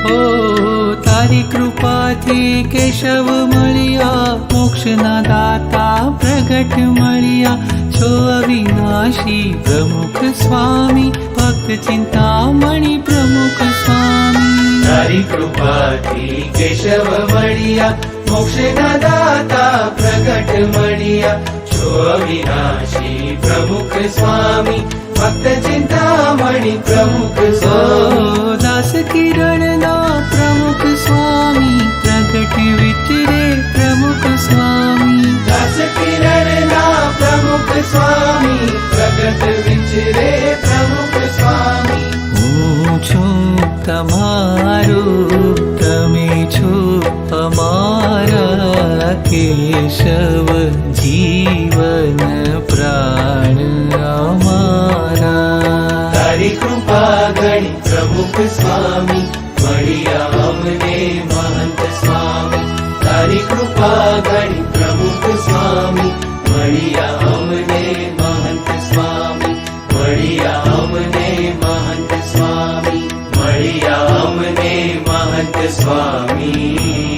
ओ तारी कृपाथी केशव मळिया मोक्षना दाता प्रगट मळिया छो अविनाशी प्रमुख स्वामी भक्त चिंतामणि प्रमुख स्वामी तारी कृपाथी केशव मळिया मोक्षना दाता प्रगट मळिया छो अविनाशी प्रमुख स्वामी भक्त चिंतामणि प्रमुख स्वामी दास किरणना प्रमुख स्वामी प्रगट विचरे प्रमुख स्वामी दास किरणना प्रमुख स्वामी प्रगट विचरे प्रमुख स्वामी હું છું તમારો તમે છો અમારા કેશવ જીવન પ્રાણ અમારા તારી કૃપા ગણી પ્રમુખ સ્વામી મળ્યા અમને મહંત સ્વામી તારી કૃપા ગણી પ્રમુખ સ્વામી મળ્યા અમને મહંત સ્વામી મળ્યા અમને મહંત સ્વામી મળ્યા અમને મહંત સ્વામી